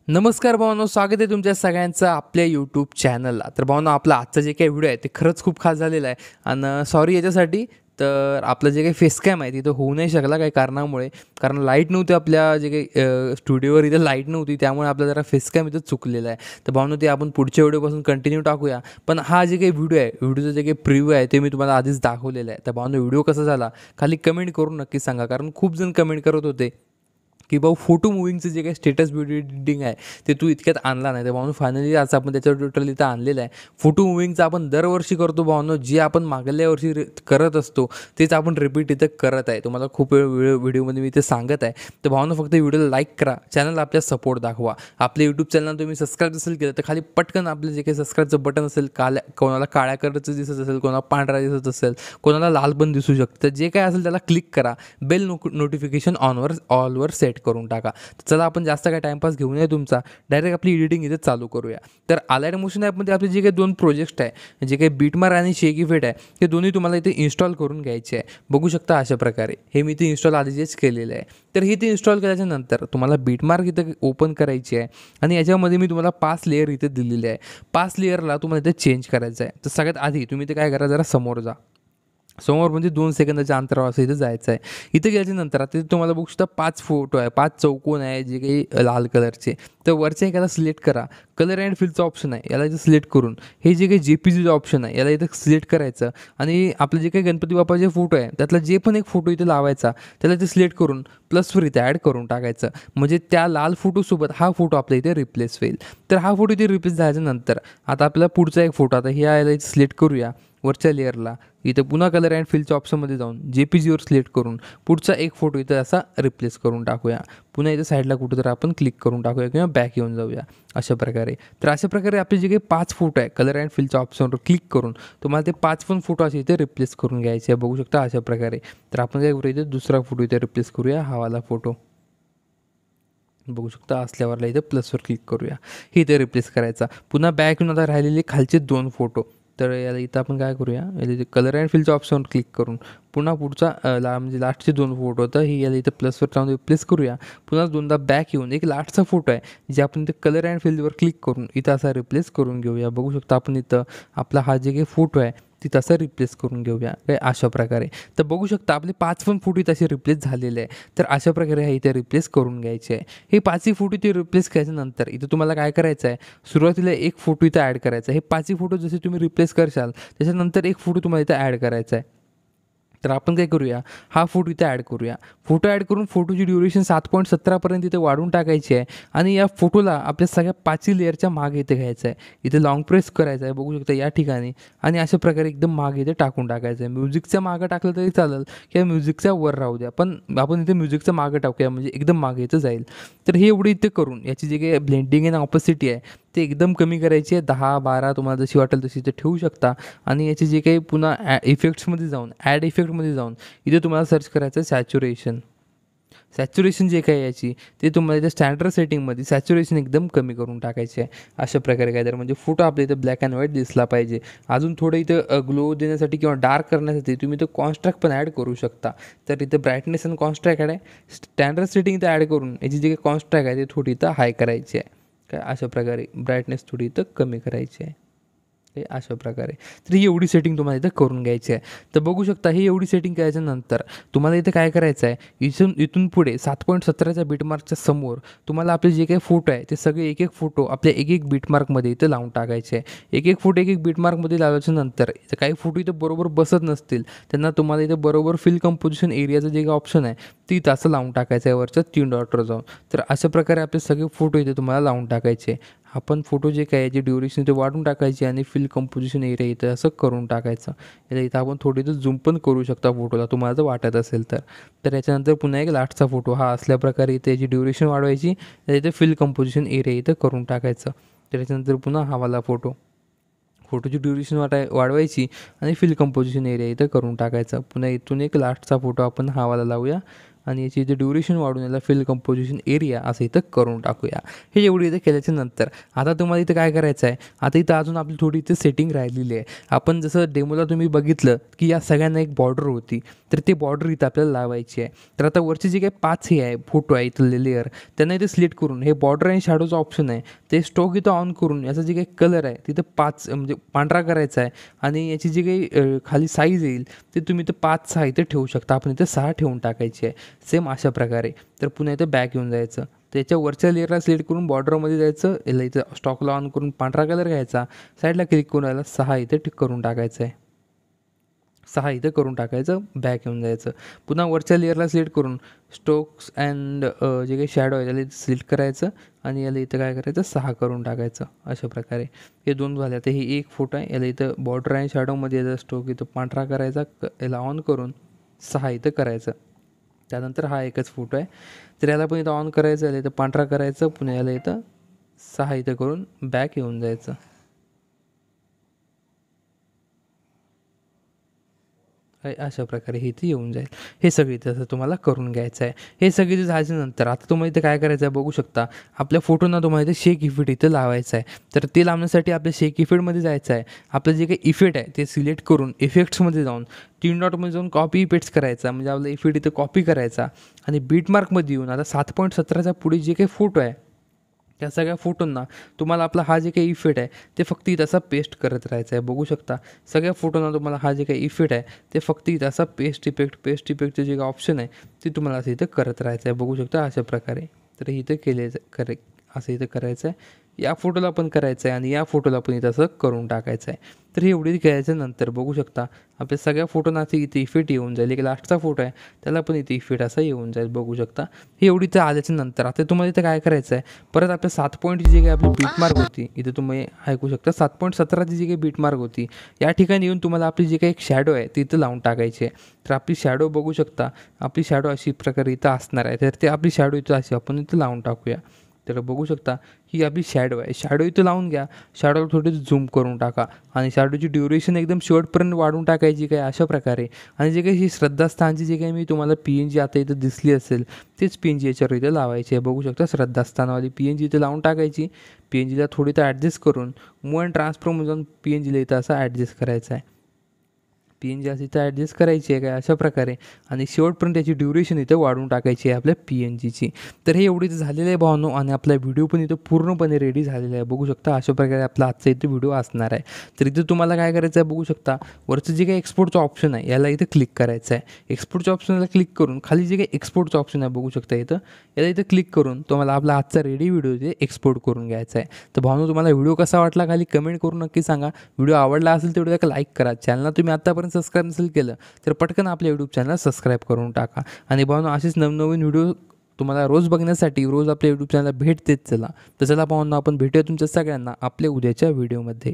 नमस्कार भावांनो, स्वागत आहे तुमच्या सगळ्यांचं आपल्या यूट्यूब चॅनलला. तर भावांनो, आपला आजचा जे काही व्हिडिओ आहे ते खरंच खूप खास झालेला आहे आणि सॉरी याच्यासाठी. तर आपलं जे काही फेस कॅम आहे तिथं होऊ नाही शकला काही कारणामुळे, कारण लाईट नव्हती आपल्या जे काही स्टुडिओवर इथं लाईट नव्हती, त्यामुळे आपला जरा फेस कॅम इथं चुकलेला आहे. तर भावांनो, ते आपण पुढच्या व्हिडिओपासून कंटिन्यू टाकूया. पण हा जे काही व्हिडिओ आहे, व्हिडिओचं जे काही प्रिव्ह्यू आहे ते मी तुम्हाला आधीच दाखवलेलं आहे. तर भावांनो, व्हिडिओ कसा झाला खाली कमेंट करून नक्की सांगा, कारण खूप जण कमेंट करत होते की भाऊ फोटो मूव्हिंगचं जे काही स्टेटस व्हिडिओ एडिटिंग आहे ते तू इतक्यात आणला नाही. तर भावांनो, फायनली आज आपण त्याच्यावर ट्युटोरियल इथं आणलेलं आहे. फोटो मूव्हिंगचं आपण दरवर्षी करतो भावांनो, जे आपण मागल्या वर्षी करत असतो तेच आपण रिपीट इथं करत आहे. तुम्हाला खूप वेळ व्हिडिओमध्ये मी इथे सांगत आहे. तर भावांनो, फक्त व्हिडिओला लाईक करा, चॅनलला आपल्या सपोर्ट दाखवा. आपल्या यूट्यूब चॅनल तुम्ही सबस्क्राईब असेल केलं तर खाली पटकन आपलं जे काही सबस्क्राईबचं बटन असेल, कोणाला काळ्या कलरचं दिसत असेल, कोणाला पांढरा दिसत असेल, कोणाला लाल पण दिसू शकतं, तर जे काय असेल त्याला क्लिक करा. बेल नोटिफिकेशन ऑलवर सेट करून टाका. चला, आपण जास्त काय टाइमपास घेऊ नये तुमचा, डायरेक्ट आपली एडिटिंग इथे चालू करूया. तर अलाइड मोशन ॲपमध्ये आपले जे काही दोन प्रोजेक्ट आहे, जे काही बीटमार्क आणि शेक इफेक्ट आहे, ते दोन्ही तुम्हाला इथे इन्स्टॉल करून घ्यायचे आहे. बघू शकता अशा प्रकारे हे मी इथे इन्स्टॉल आधीच केलेलं आहे. तर हे इथे इन्स्टॉल केल्याच्या नंतर तुम्हाला बीटमार्क इथं ओपन करायची आहे आणि याच्यामध्ये मी तुम्हाला 5 लेअर इथे दिलेले आहे. 5 लेअरला तुम्हाला इथे चेंज करायचं आहे. तर सगळ्यात आधी तुम्ही इथे काय करा, जरा समोर जा. समोर म्हणजे 2 सेकंदाच्या अंतरावर असं इथं जायचं आहे. इथं गेल्याच्यानंतर आता तुम्हाला बघू शकता 5 फोटो आहे, 5 चौकोन आहे जे काही लाल कलरचे. तर वरच्या एकाला सिलेक्ट करा. कलर अँड फिलचं ऑप्शन आहे, याला इथं सिलेक्ट करून हे जे काही JPGचं ऑप्शन आहे याला इथं सिलेक्ट करायचं आणि आपलं जे काही गणपती बाप्पाचे फोटो आहे त्यातला जे पण एक फोटो इथे लावायचा, त्याला इथे सिलेक्ट करून प्लसवर इथे ॲड करून टाकायचं. म्हणजे त्या लाल फोटोसोबत हा फोटो आपल्या इथे रिप्लेस होईल. तर हा फोटो इथे रिप्लेस झाल्याच्यानंतर आता आपल्याला पुढचा एक फोटो, आता हे याला इथे सिलेक्ट करूया वरच्या लेअरला. इथं पुन्हा कलर अँड फिलच्या ऑप्शनमध्ये जाऊन JPGवर सिलेक्ट करून पुढचा एक फोटो इथं असा रिप्लेस करून टाकूया. पुन्हा इथं साईडला कुठेतरी आपण क्लिक करून टाकूया किंवा बॅक येऊन जाऊया अशा प्रकारे. तर अशा प्रकारे आपले जे काही 5 फोटो आहे, कलर अँड फिलच्या ऑप्शनवर क्लिक करून तुम्हाला ते 5 पण फोटो असे इथे रिप्लेस करून घ्यायचे आहे. बघू शकता अशा प्रकारे. तर आपण काय करूया, इथे दुसरा फोटो इथे रिप्लेस करूया, हा वाला फोटो. बघू शकता असल्यावरला इथे प्लसवर क्लिक करूया, हे इथे रिप्लेस करायचा. पुन्हा बॅक येऊन आता राहिलेले खालचे 2 फोटो. तर याला इथं आपण काय करूया, याला इथे कलर अँड फिलच्या ऑप्शनवर क्लिक करून पुन्हा पुढचा म्हणजे लास्टचे 2 फोटो होतं, ही याला इथं प्लसवर जाऊन रिप्लेस करूया. पुन्हा दोनदा बॅक येऊन एक लास्टचा फोटो आहे जे आपण इथे कलर अँड फिलवर क्लिक करून इथं असा रिप्लेस करून घेऊया. बघू शकता आपण इथं आपला हा जे काही फोटो आहे ती तसं रिप्लेस करून घेऊया काय अशा प्रकारे. तर बघू शकता आपले 5 पण फोटो इथे असे रिप्लेस झालेले आहे. तर अशा प्रकारे हे इथे रिप्लेस करून घ्यायचे आहे. हे 5ही फोटो इथे रिप्लेस केल्याच्यानंतर इथं तुम्हाला काय करायचं आहे, सुरुवातीला एक फोटो इथं ॲड करायचा आहे. हे 5ही फोटो जसे तुम्ही रिप्लेस करशाल त्याच्यानंतर एक फोटो तुम्हाला इथं ॲड करायचा आहे. तर आपण काय करूया, हा फोटो इथे ॲड करूया. फोटो ॲड करून फोटोची ड्युरेशन 7.17 पर्यंत इथे वाढवून टाकायची आहे आणि या फोटोला आपल्या सगळ्या 5ही लेअरच्या मागे इथे घ्यायचं आहे. इथे लॉंग प्रेस करायचं आहे, बघू शकता या ठिकाणी, आणि अशा प्रकारे एकदम मागे इथे टाकून टाकायचं आहे. म्युझिकच्या मागं टाकलं तरी चालेल किंवा म्युझिकच्या वर राहू द्या, पण आपण इथे म्युझिकच्या मागं टाकूया म्हणजे एकदम मागे इथं जाईल. तर हे एवढं इथे करून याची जी काही ब्लेंडिंग अँड ऑपोसिटी आहे ते एकदम कमी करायची आहे. 10-12 तुम्हाला जशी वाटेल तशी इथे ठेवू शकता. आणि याची जे काही पुन्हा इफेक्ट्समध्ये जाऊन ॲड इफेक्टमध्ये जाऊन इथे तुम्हाला सर्च करायचं आहे सॅच्युरेशन जे काही याची ते तुम्हाला इथे स्टँडर्ड सेटिंगमध्ये सॅच्युरेशन एकदम कमी करून टाकायचे आहे. अशा प्रकारे काय तर म्हणजे फोटो आपल्या इथं ब्लॅक अँड व्हाईट दिसला पाहिजे. अजून थोडं इथं ग्लो देण्यासाठी किंवा डार्क करण्यासाठी तुम्ही इथं कॉन्स्ट्राक्ट पण ॲड करू शकता. तर इथं ब्राईटनेस आणि कॉन्स्ट्राक्ट आहे, स्टँडर्ड सेटिंग इथं ॲड करून याची जी काही कॉन्स्ट्राक्ट आहे ते थोडी इथं हाय करायची आहे. काय अशा प्रकारे ब्राईटनेस थोडी इथं कमी करायची आहे. हे अशा प्रकारे. तर ही एवढी सेटिंग तुम्हाला इथं करून घ्यायची आहे. तर बघू शकता ही एवढी सेटिंग केल्याच्यानंतर तुम्हाला इथे काय करायचं आहे, इथून पुढे 7.17च्या बीटमार्कच्या समोर तुम्हाला आपले जे काही फोटो आहे ते सगळे एक फोटो आपल्या एक बीटमार्कमध्ये इथं लावून टाकायचे आहे. एक फोटो एक बीटमार्कमध्ये लावल्याच्या नंतर काही फोटो इथं बरोबर बसत नसतील त्यांना तुम्हाला इथं बरोबर फिल कंपोजिशन एरियाचं जे काही ऑप्शन आहे ती असं लावून टाकायचं आहे वरच्या 3 डॉटवर जाऊन. तर अशा प्रकारे आपले सगळे फोटो इथे तुम्हाला लावून टाकायचे. आपण फोटो जे काय याची ड्युरेशन इथे वाढून टाकायची आणि फिल कंपोजिशन एरिया इथं असं करून टाकायचं. याला इथं आपण थोडी इथं झूम पण करू शकता फोटोला तुम्हाला जर वाटत असेल तर. तर याच्यानंतर पुन्हा एक लास्टचा फोटो हा असल्याप्रकारे इथे याची ड्युरेशन वाढवायची, इथे फिल कंपोजिशन एरिया इथं करून टाकायचं. त्याच्यानंतर पुन्हा हा वाला फोटोची ड्युरेशन वाढवायची आणि फिल कंपोजिशन एरिया इथं करून टाकायचा. पुन्हा इथून एक लास्टचा फोटो आपण हा वाला लावूया आणि याची इथे ड्युरेशन वाढून याला फिल कंपोजिशन एरिया असं इथं करून टाकूया. हे एवढी इथे केल्याच्या नंतर आता तुम्हाला इथं काय करायचं आहे, आता इथं अजून आपली थोडी इथे सेटिंग राहिलेली आहे. आपण जसं डेमोला तुम्ही बघितलं की या सगळ्यांना एक बॉर्डर होती, तर ते बॉर्डर इथं आपल्याला लावायची आहे. तर आता वरचे जे काही 5 हे आहे फोटो आहे इथं लेयर, त्यांना इथे सिलेक्ट करून हे बॉर्डर आणि शॅडोचा ऑप्शन आहे ते स्ट्रोक इथं ऑन करून याचा जे काही कलर आहे तिथं 5 म्हणजे पांढरा करायचा आहे आणि याची जी काही खाली साईज येईल ते तुम्ही इथं 5-6 इथे ठेवू शकता. आपण इथं 6 ठेवून टाकायची आहे सेम अशा प्रकारे. तर पुन्हा इथं बॅक येऊन जायचं, त्याच्या वरच्या लेअरला सिलेक्ट करून बॉर्डरमध्ये जायचं, याला इथं स्टॉकला ऑन करून पांढरा कलर घ्यायचा, साईडला क्लिक करून याला 6 इथे टिक करून टाकायचं आहे. 6 इथं करून टाकायचं, बॅक येऊन जायचं. पुन्हा वरच्या लेअरला सिलेक्ट करून स्ट्रोक्स अँड जे काही शॅडो आहे त्याला इथं सिलेक्ट करायचं आणि याला इथं काय करायचं 6 करून टाकायचं अशा प्रकारे. हे 2 झाले. आता हे एक फोटो आहे, याला इथं बॉर्डर आणि शॅडोमध्ये याचा स्ट्रोक इथं पांढरा करायचा, याला ऑन करून 6 इथं करायचं. त्यानंतर हा एकच फोटो आहे, तर याला पण इथं ऑन करायचं, याला इथं पांढरा करायचं, पुन्हा याला इथं 6 इथं करून बॅक येऊन जायचं. अशा प्रकारे हे इथे येऊन जाईल. हे सगळं तसं तुम्हाला करून घ्यायचं आहे. हे सगळं इथे झाल्याच्यानंतर आता तुम्हाला इथे काय करायचं आहे बघू शकता. आपल्या फोटोना तुम्हाला इथे शेक इफेक्ट इथं लावायचा आहे. तर ते लावण्यासाठी आपल्या शेक इफेक्टमध्ये जायचं आहे. आपलं जे काही इफेक्ट आहे ते सिलेक्ट करून इफेक्ट्समध्ये जाऊन 3 डॉटमध्ये जाऊन कॉपी पेस्ट करायचा, म्हणजे आपला इफेक्ट इथं कॉपी करायचा आणि बीटमार्कमध्ये येऊन आता 7.17च्या पुढे जे काही फोटो आहे त्या सगळ्या फोटोंना तुम्हाला आपला हा जे काही इफेक्ट आहे ते फक्त इथं असा पेस्ट करत राहायचा आहे. बघू शकता सगळ्या फोटोंना तुम्हाला हा जे काही इफेक्ट आहे ते फक्त इथं असा पेस्ट इफेक्टचे जे काही ऑप्शन आहे ते तुम्हाला असं इथं करत राहायचं आहे. बघू शकता अशा प्रकारे. तर इथं असं इथं करायचं आहे. या फोटोला पण करायचं आहे आणि या फोटोला पण इथं असं करून टाकायचं आहे. तर हे एवढी केल्याच्या नंतर बघू शकता आपल्या सगळ्या फोटोंना असं इथे इफेक्ट येऊन जाईल. एक लास्टचा फोटो आहे त्याला पण इथे इफेक्ट असा येऊन जाईल. बघू शकता हे एवढी इथं आल्याच्या नंतर आता तुम्हाला इथं काय करायचं आहे, परत आपल्या 7 पॉईंटची जी काही आपली बीटमार्क होती इथे तुम्ही ऐकू शकता 7.17ची जी काही बीटमार्क होती या ठिकाणी येऊन तुम्हाला आपली जी काही एक शॅडो आहे ती इथं लावून टाकायची आहे. तर आपली शॅडो बघू शकता, आपली शॅडो अशी प्रकारे इथं असणार आहे. तर ते आपली शॅडो इथं अशी आपण इथं लावून टाकूया. तर बघू शकता ही आपली शॅडो आहे. शॅडो इथं लावून घ्या, शॅडोला थोडी झूम करून टाका आणि शॅडोची ड्युरेशन एकदम शेवटपर्यंत वाढवून टाकायची काय अशा प्रकारे. आणि जे काही ही श्रद्धास्थानची जे काही मी तुम्हाला PNG आता इथं दिसली असेल तेच PNG याच्यावर इथं लावायची आहे. बघू शकता श्रद्धास्थानवाली PNG इथं लावून टाकायची. PNGला थोडी तर ॲडजस्ट करून मूव अँड ट्रान्सफॉर्ममध्ये जाऊन PNGला इथं असं ॲडजस्ट करायचं आहे. PNG असं इथं ॲडजस्ट करायची आहे काय अशा प्रकारे आणि शेवटपर्यंत त्याची ड्युरेशन इथं वाढवून टाकायची आहे आपल्या PNGची. तर हे एवढं इथं झालेलं आहे भावांनो आणि आपला व्हिडिओ पण इथं पूर्णपणे रेडी झालेला आहे. बघू शकता अशा प्रकारे आपला आजचा इथं व्हिडिओ असणार आहे. तर इथं तुम्हाला काय करायचं आहे बघू शकता, वरचं जे काही एक्सपोर्टचं ऑप्शन आहे याला इथं क्लिक करायचं आहे. एक्सपोर्टच्या ऑप्शनला क्लिक करून खाली जे काही एक्सपोर्टचं ऑप्शन आहे बघू शकता इथं, याला इथं क्लिक करून तुम्हाला आपला आजचा रेडी व्हिडिओ इथे एक्सपोर्ट करून घ्यायचा आहे. तर भावांनो तुम्हाला व्हिडिओ कसा वाटला खाली कमेंट करून नक्की सांगा. व्हिडिओ आवडला असेल तेवढं एक लाईक करा. चॅनलला तुम्ही आत्तापर्यंत सबस्क्राईब नसेल केलं तर पटकन आपल्या यूट्यूब चॅनल सबस्क्राईब करून टाका. आणि भावांनो असेच नवनवीन व्हिडिओ तुम्हाला रोज बघण्यासाठी रोज आपल्या यूट्यूब चॅनलला भेट देत चला. तर चला भावांनो आपण भेटूया तुमच्या सगळ्यांना आपल्या उद्याच्या व्हिडिओमध्ये.